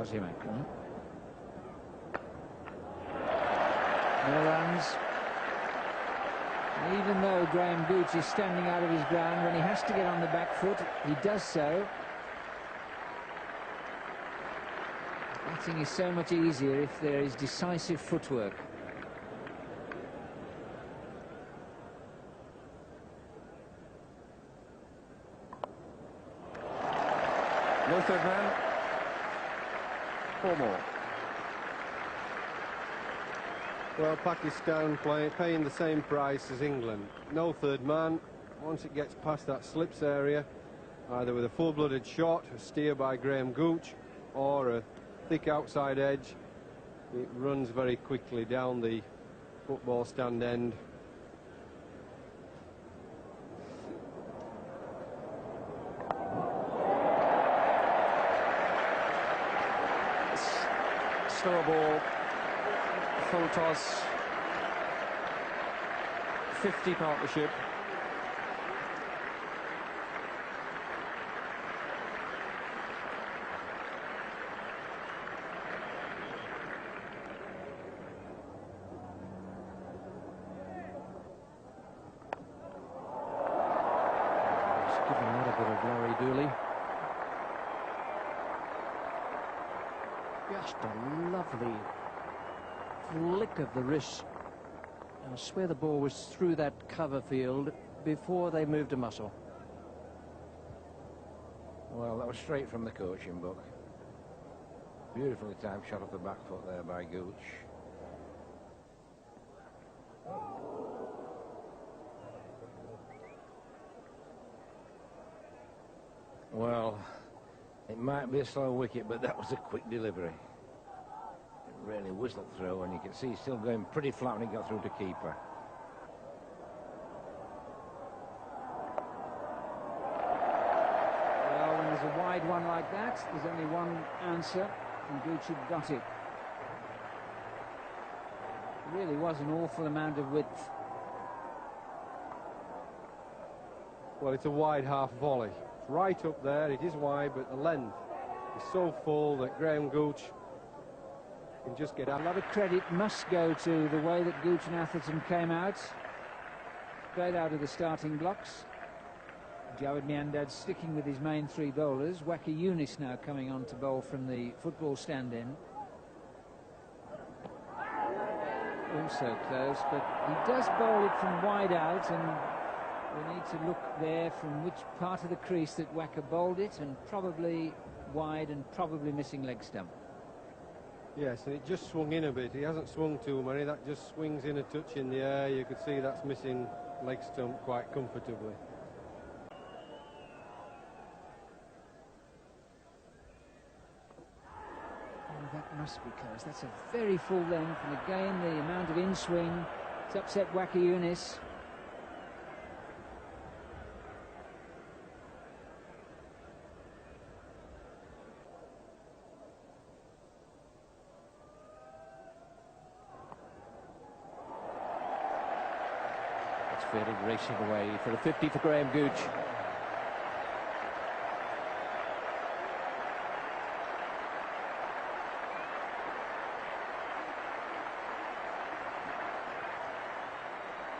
Wazimakon. No runs. And even though Graham Gooch is standing out of his ground, when he has to get on the back foot, he does so. Batting is so much easier if there is decisive footwork. No third man. 4 more. Well, Pakistan paying the same price as England. No third man. Once it gets past that slips area, either with a full-blooded shot, a steer by Graham Gooch, or a thick outside edge, it runs very quickly down the football stand end. Slower ball, full toss, 50 partnership. He's given that a bit of Laurie Dooley. Just a lovely flick of the wrist. I swear the ball was through that cover field before they moved a muscle. Well, that was straight from the coaching book. Beautifully timed shot off the back foot there by Gooch. Well, it might be a slow wicket, but that was a quick delivery. It really whistled through, and you can see he's still going pretty flat when he got through to keeper. Well, when there's a wide one like that, there's only one answer, and Gooch had got it. It really was an awful amount of width. Well, it's a wide half volley. It's right up there, it is wide, but the length is so full that Graham Gooch can just get out. A lot of credit must go to the way that Gooch and Atherton came out. Straight out of the starting blocks. Javed Miandad sticking with his main 3 bowlers. Waqar Younis now coming on to bowl from the football stand in. Also close, but he does bowl it from wide out, and we need to look there from which part of the crease that Waqar bowled it, and probably wide and probably missing leg stump. Yes, and it just swung in a bit. He hasn't swung too many. That just swings in a touch in the air. You could see that's missing leg stump quite comfortably. Oh, that must be close. That's a very full length, and again the amount of in-swing. It's upset Waqar Younis. Fairly racing away for a 50 for Graham Gooch.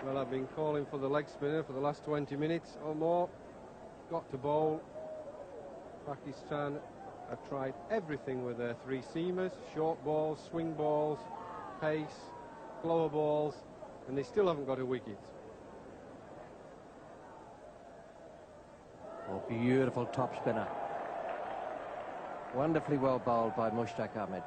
Well, I've been calling for the leg spinner for the last 20 minutes or more. Got to bowl. Pakistan have tried everything with their 3 seamers, short balls, swing balls, pace, slower balls, and they still haven't got a wicket. Oh, beautiful top spinner. Wonderfully well bowled by Mushtaq Ahmed.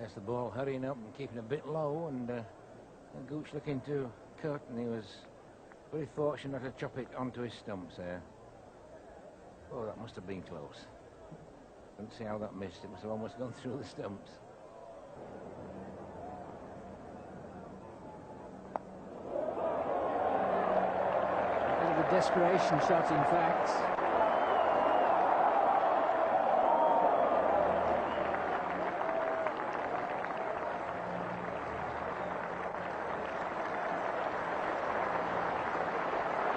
Yes, the ball hurrying up and keeping a bit low, and Gooch looking to cut, and he was very fortunate to chop it onto his stumps there. Oh, that must have been close. Couldn't see how that missed. It must have almost gone through the stumps. Desperation shot, in fact.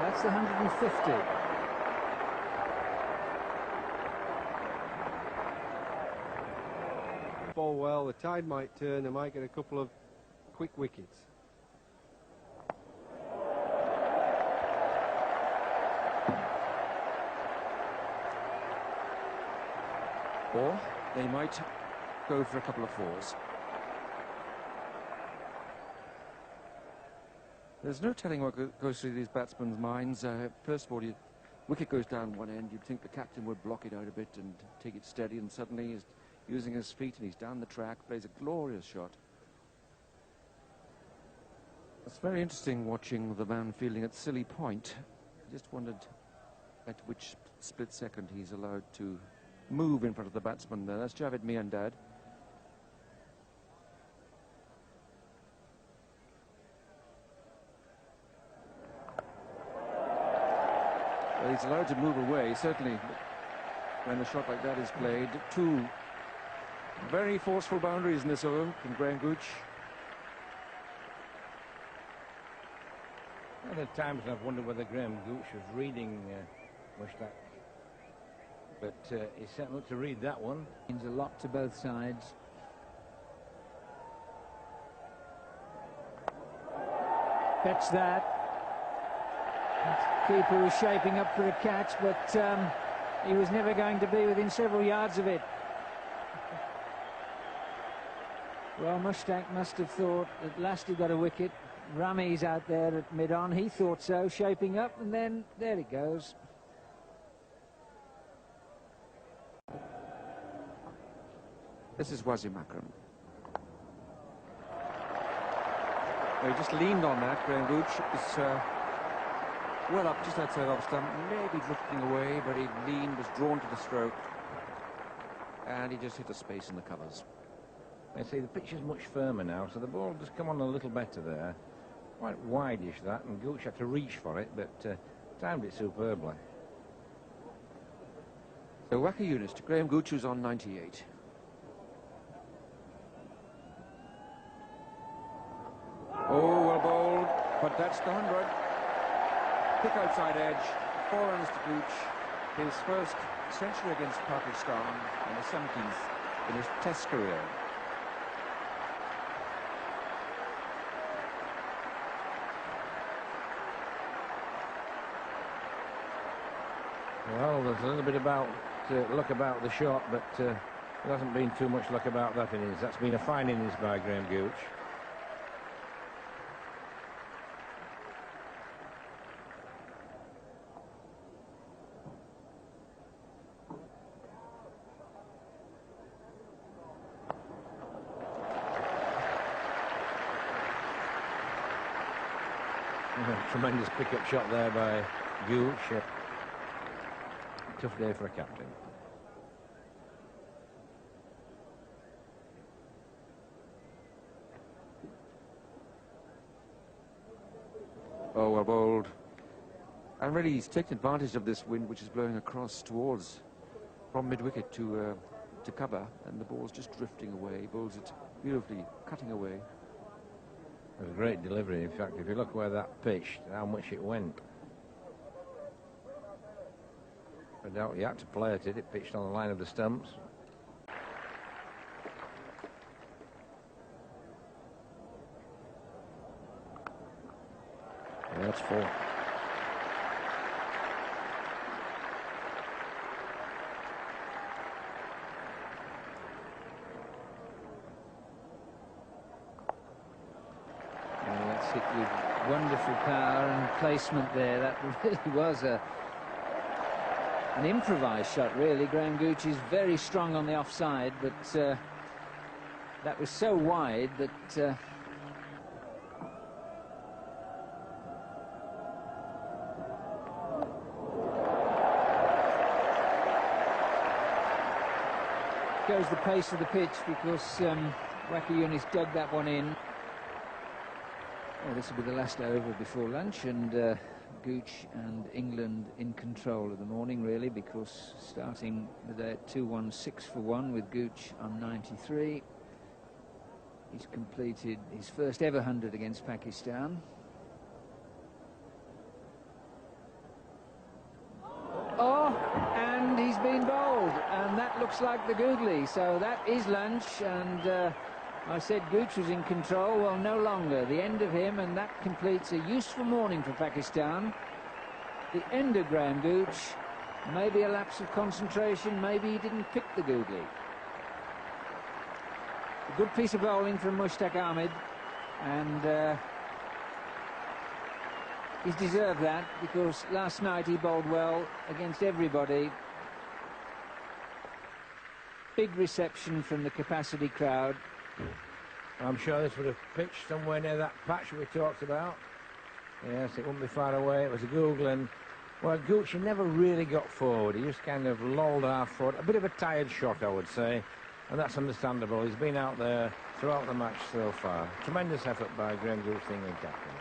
That's the 150. well. The tide might turn. They might get a couple of quick wickets. Or they might go for a couple of fours. There's no telling what goes through these batsmen's minds. First of all, wicket goes down one end, you'd think the captain would block it out a bit and take it steady, and suddenly he's using his feet and he's down the track, plays a glorious shot. It's very interesting watching the man fielding at Silly Point. I just wondered at which split second he's allowed to move in front of the batsman there. That's Javed Miandad. Well, he's allowed to move away, certainly, when a shot like that is played. Two very forceful boundaries in this over from Graham Gooch. Well, at times I've wondered whether Graham Gooch was reading Mushtaq. But he's set up to read that one. Means a lot to both sides. Catch that. The keeper was shaping up for a catch, but he was never going to be within several yards of it. Well, Mushtaq must have thought at last he got a wicket. Rami's out there at mid-on. He thought so, shaping up, and then there it goes. This is Wasim Akram. He just leaned on that. Graham Gooch was well up just outside off stump, maybe drifting away, but he leaned, was drawn to the stroke, and he just hit a space in the covers. I see the pitch is much firmer now, so the ball just come on a little better there. Quite wide-ish that, and Gooch had to reach for it, but timed it superbly. So Waqar Younis to Graham Gooch, who's on 98. Oh, well bowled, but that's the 100. Thick outside edge, 4 runs to Gooch. His first century against Pakistan and the 17th in his Test career. Well, there's a little bit about luck about the shot, but there hasn't been too much luck about that innings. That's been a fine innings by Graham Gooch. Tremendous pick-up shot there by Gooch. Tough day for a captain. Oh, well bowled. And really he's taken advantage of this wind which is blowing across towards from mid-wicket to cover, and the ball's just drifting away. Bowls it beautifully, cutting away. It was a great delivery. In fact, if you look where that pitched, how much it went. I doubt he had to play at it. It pitched on the line of the stumps. Yeah, that's 4. Yeah, that's hit with wonderful power and placement there. That really was an improvised shot, really. Graham Gooch is very strong on the offside, but that was so wide that goes the pace of the pitch, because Waqar Younis dug that one in. Well, this will be the last over before lunch, and Gooch and England in control of the morning, really, because starting the day at 2-1-6 for 1 with Gooch on 93. He's completed his first ever 100 against Pakistan. Oh, and he's been bowled, and that that looks like the googly. So that is lunch, and I said Gooch was in control. Well, no longer. The end of him, and that completes a useful morning for Pakistan. The end of Graham Gooch. Maybe a lapse of concentration. Maybe he didn't pick the googly. A good piece of bowling from Mushtaq Ahmed, and he's deserved that, because last night he bowled well against everybody. Big reception from the capacity crowd. I'm sure this would have pitched somewhere near that patch we talked about. Yes, it wouldn't be far away. It was a google, and well, Gooch never really got forward. He just kind of lolled half forward. A bit of a tired shot, I would say, and that's understandable. He's been out there throughout the match so far. Tremendous effort by Graham Gooch, the England captain.